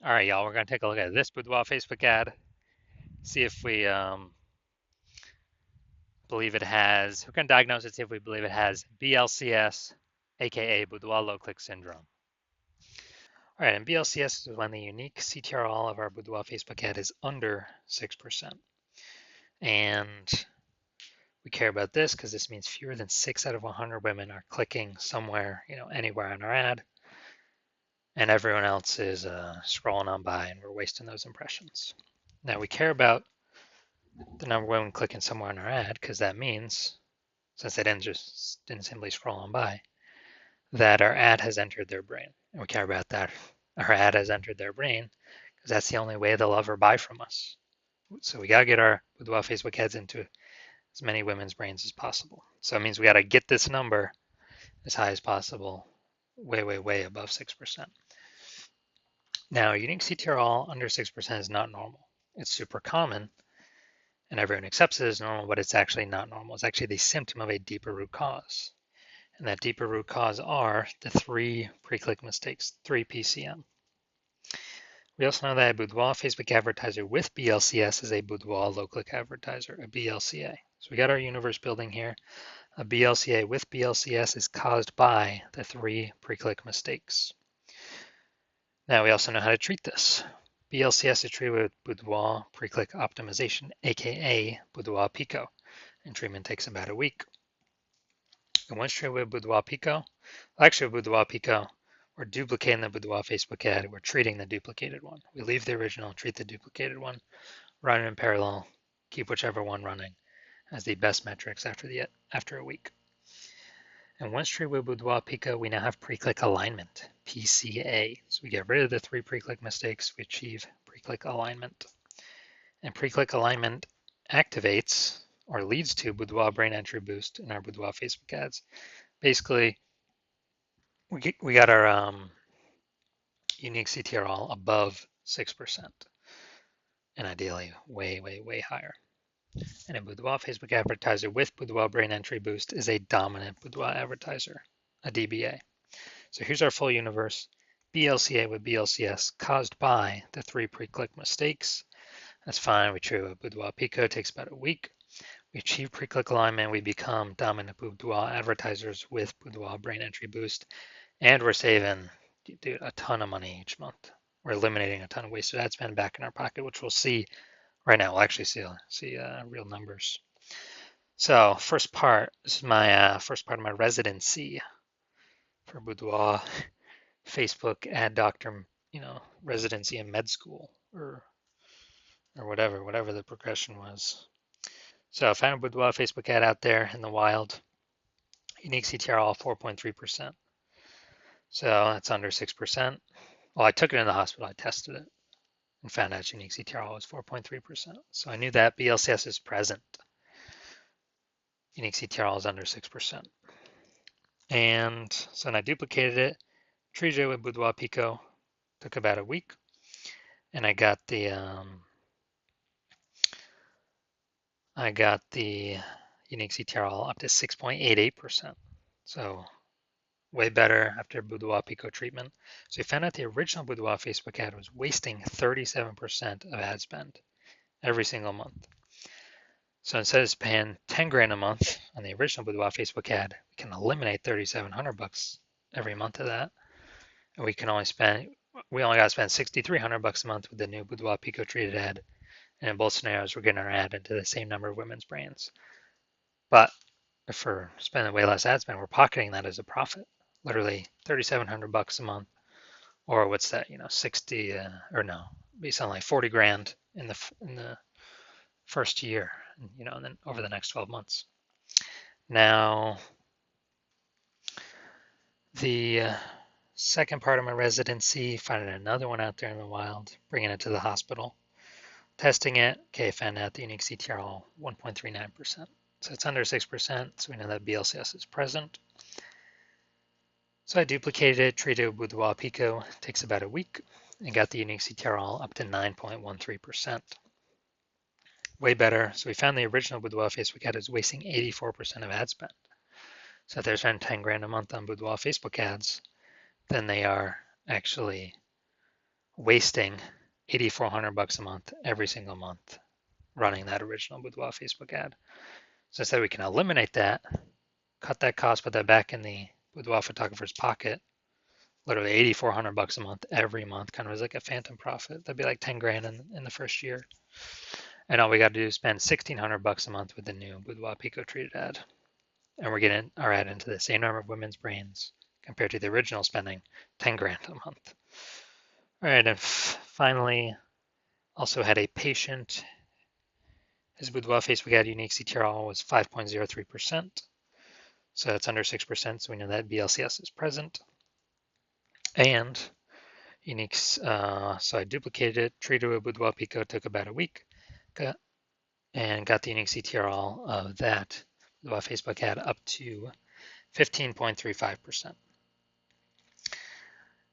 All right, y'all, we're going to take a look at this Boudoir Facebook ad, see if we believe it has, we're going to diagnose it, see if we believe it has BLCS, aka Boudoir low click syndrome. All right, and BLCS is when the unique CTRL of our Boudoir Facebook ad is under 6%. And we care about this because this means fewer than 6 out of 100 women are clicking somewhere, anywhere on our ad, and everyone else is scrolling on by and we're wasting those impressions. Now we care about the number of women clicking somewhere on our ad because that means, since they didn't simply scroll on by, that our ad has entered their brain. And we care about that. Our ad has entered their brain because that's the only way they'll ever buy from us. So we got to get our Boudoir Facebook ads into as many women's brains as possible. So it means we got to get this number as high as possible, way, way, way above 6%. Now, unique CTRL under 6% is not normal. It's super common, and everyone accepts it as normal, but it's actually not normal. It's actually the symptom of a deeper root cause. And that deeper root cause are the 3 pre-click mistakes, 3 PCM. We also know that a Boudoir Facebook advertiser with BLCS is a Boudoir low-click advertiser, a BLCA. So we got our universe building here. A BLCA with BLCS is caused by the 3 pre-click mistakes. Now we also know how to treat this. BLCS is treated with Boudoir pre-click optimization, aka Boudoir Pico, and treatment takes about a week. And once treated with Boudoir Pico, actually with Boudoir Pico, we're duplicating the Boudoir Facebook ad, we're treating the duplicated one. We leave the original, treat the duplicated one, run it in parallel, keep whichever one running as the best metrics after a week. And once treated with Boudoir Pico, we now have pre-click alignment, PCA. So we get rid of the 3 pre-click mistakes, we achieve pre-click alignment. And pre-click alignment activates or leads to Boudoir brain entry boost in our Boudoir Facebook ads. Basically, we got our unique CTRL above 6%, and ideally way, way, way higher. And a Boudoir Facebook advertiser with Boudoir brain entry boost is a dominant Boudoir advertiser, a DBA. So here's our full universe. BLCA with BLCS caused by the 3 pre-click mistakes. That's fine. We treat a Boudoir Pico, takes about a week. We achieve pre-click alignment. We become dominant Boudoir advertisers with Boudoir brain entry boost. And we're saving, dude, a ton of money each month. We're eliminating a ton of wasted ad spend back in our pocket, which we'll see right now. We'll actually see real numbers. So first part, this is my first part of my residency for Boudoir Facebook ad doctor, residency in med school or whatever the progression was. So I found a Boudoir Facebook ad out there in the wild. Unique CTRL 4.3%. So that's under 6%. Well, I took it in the hospital, I tested it, and found out unique CTRL was 4.3%. So I knew that BLCS is present. Unique CTRL is under 6%. And so then I duplicated it, treated it with Boudoir Pico, took about a week, and I got the unique CTRL up to 6.88%. So way better after Boudoir Pico treatment. So we found out the original Boudoir Facebook ad was wasting 37% of ad spend every single month. So instead of paying 10 grand a month on the original Boudoir Facebook ad, we can eliminate 3,700 bucks every month of that. And we only got to spend 6,300 bucks a month with the new Boudoir Pico treated ad. And in both scenarios, we're getting our ad into the same number of women's brains. But if we're spending way less ad spend, we're pocketing that as a profit. Literally 3,700 bucks a month, or what's that? 60 or no, be something like 40 grand in the first year, and then over the next 12 months. Now, the second part of my residency, finding another one out there in the wild, bringing it to the hospital, testing it. Okay, found out the unique CTRL 1.39%. So it's under 6%, so we know that BLCS is present. So I duplicated it, treated it with Boudoir Pico, takes about a week, and got the unique CTRL up to 9.13%. Way better. So we found the original Boudoir Facebook ad is wasting 84% of ad spend. So if they're spending 10 grand a month on Boudoir Facebook ads, then they are actually wasting $8,400 a month every single month running that original Boudoir Facebook ad. So instead we can eliminate that, cut that cost, put that back in the Boudoir photographer's pocket, literally $8,400 a month every month, kind of as like a phantom profit. That'd be like 10 grand in the first year. And all we got to do is spend $1,600 a month with the new Boudoir Pico treated ad. And we're getting our ad into the same number of women's brains compared to the original spending 10 grand a month. All right, and finally, also had a patient. His Boudoir Facebook ad unique CTRL was 5.03%. So that's under 6%. So we know that BLCS is present. And unique, so I duplicated it, treated with Boudoir Pico, took about a week, and got the unique CTRL of that Boudoir Facebook ad up to 15.35%.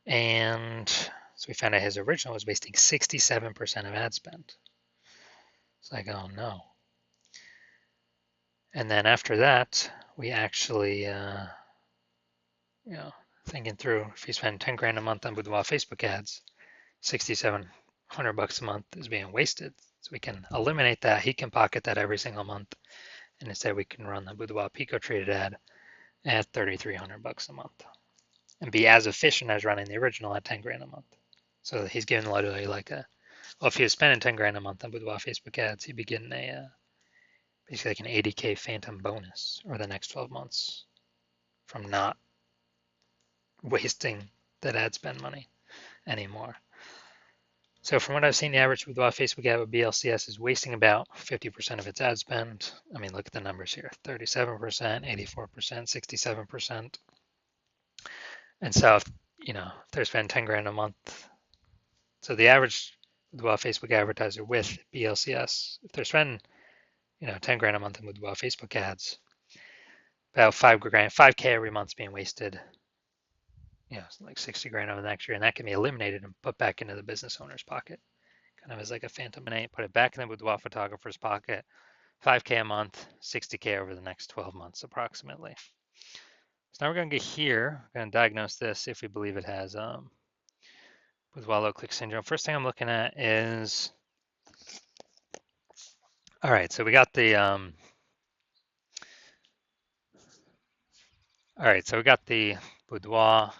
And so we found out his original was wasting 67% of ad spend. It's like, oh no. And then after that, we actually, thinking through, if you spend 10 grand a month on Boudoir Facebook ads, $6,700 a month is being wasted. So we can eliminate that. He can pocket that every single month. And instead we can run the Boudoir Pico treated ad at $3,300 a month and be as efficient as running the original at 10 grand a month. So he's getting literally like well, if he was spending 10 grand a month on Boudoir Facebook ads, he'd be getting basically like an 80K phantom bonus over the next 12 months from not wasting that ad spend money anymore. So from what I've seen, the average Boudoir Facebook ad with BLCS is wasting about 50% of its ad spend. I mean, look at the numbers here, 37%, 84%, 67%. And so, if they're spending 10 grand a month, so the average Boudoir Facebook advertiser with BLCS, if they're spending, 10 grand a month in Boudoir Facebook ads, about 5K every month is being wasted, like 60 grand over the next year, and that can be eliminated and put back into the business owner's pocket, kind of as like a phantom money. Put it back in the Boudoir photographer's pocket, 5K a month, 60K over the next 12 months approximately. So now we're going to get here, we're going to diagnose this if we believe it has Boudoir low click syndrome. First thing I'm looking at is, all right, so we got the, Boudoir,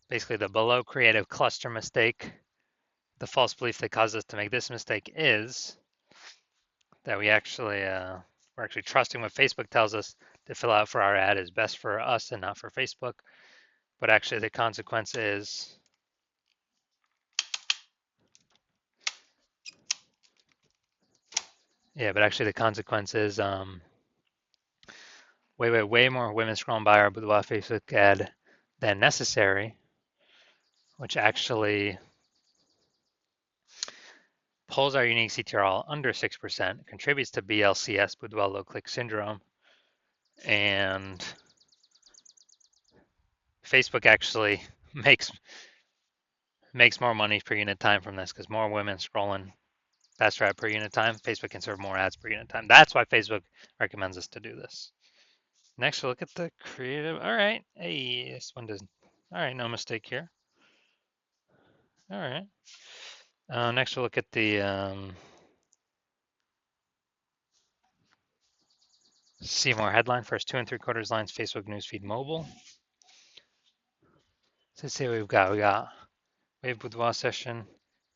basically the below creative cluster mistake. The false belief that caused us to make this mistake is that we're actually trusting what Facebook tells us to fill out for our ad is best for us and not for Facebook. But actually the consequence is way more women scrolling by our Boudoir Facebook ad than necessary, which actually pulls our unique CTRL under 6%, contributes to BLCS, Boudoir low click syndrome, and Facebook actually makes more money per unit time from this because more women scrolling faster ad per unit time. Facebook can serve more ads per unit time. That's why Facebook recommends us to do this. Next, we'll look at the creative. All right. Hey, this one doesn't. All right, no mistake here. All right. Next, we'll look at the see more headline. First 2 3/4 lines, Facebook newsfeed mobile. So let's see what we've got. We got Wave Boudoir session.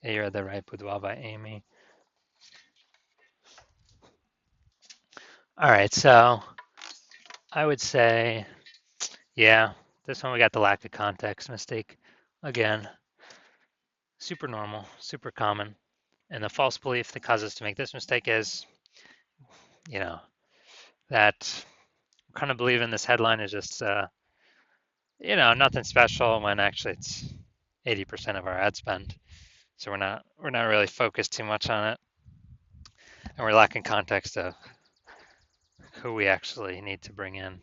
Yeah, you're the right, Boudoir by Amy. All right, so I would say, yeah, this one we got the lack of context mistake. Again, super normal, super common. And the false belief that causes us to make this mistake is, that kind of believe in this headline is just, nothing special when actually it's 80% of our ad spend. So we're not really focused too much on it. And we're lacking context of who we actually need to bring in.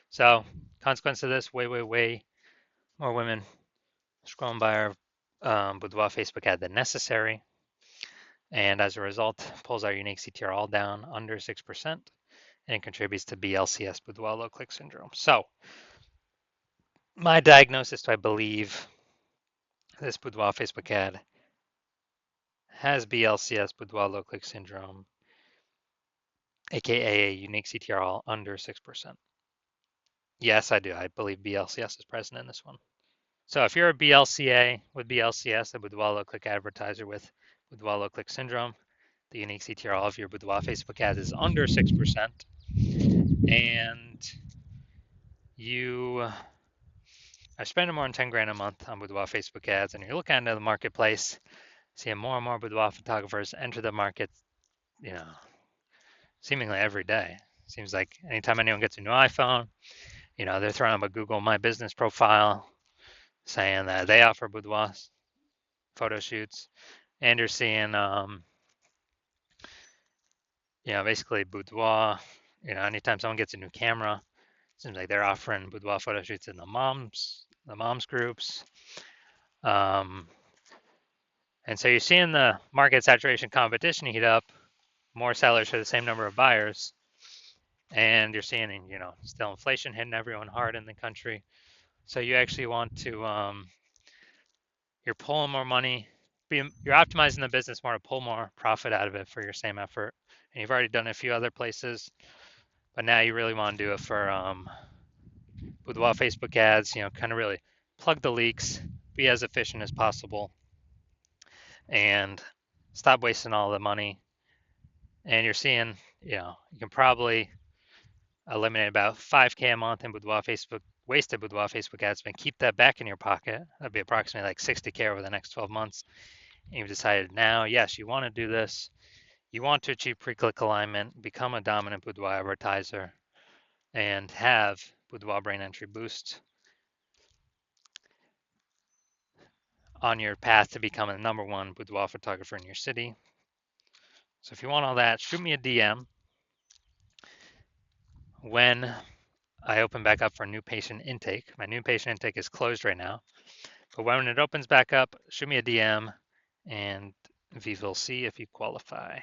So consequence of this, way more women scrolling by our Boudoir Facebook ad than necessary. And as a result, pulls our unique CTR down under 6% and contributes to BLCS, Boudoir low click syndrome. So my diagnosis, I believe this Boudoir Facebook ad has BLCS, Boudoir low click syndrome, aka a unique CTRL under 6%. Yes, I do. I believe BLCS is present in this one. So if you're a BLCA with BLCS, a Boudoir low click advertiser with Boudoir low click syndrome, the unique CTRL of your Boudoir Facebook ad is under 6%, and you are spending more than 10 grand a month on Boudoir Facebook ads, and you're looking into the marketplace, seeing more and more Boudoir photographers enter the market, you know, seemingly every day. Seems like anytime anyone gets a new iPhone, they're throwing up a Google My Business profile saying that they offer boudoir photo shoots, and you're seeing, basically boudoir. Anytime someone gets a new camera, it seems like they're offering boudoir photo shoots in the moms groups. And so you're seeing the market saturation competition heat up, more sellers for the same number of buyers, and you're seeing, still inflation hitting everyone hard in the country. So you actually want to, you're pulling more money, you're optimizing the business more to pull more profit out of it for your same effort. And you've already done it a few other places, but now you really want to do it for Boudoir Facebook ads, kind of really plug the leaks, be as efficient as possible, and stop wasting all the money. And you're seeing, you can probably eliminate about 5K a month in wasted Boudoir Facebook ads, and keep that back in your pocket. That'd be approximately like 60K over the next 12 months. And you've decided now, yes, you want to do this. You want to achieve pre-click alignment, become a dominant Boudoir advertiser, and have Boudoir Brain Entry Boost on your path to becoming the #1 boudoir photographer in your city. So if you want all that, shoot me a DM when I open back up for new patient intake. My new patient intake is closed right now, but when it opens back up, shoot me a DM and we will see if you qualify.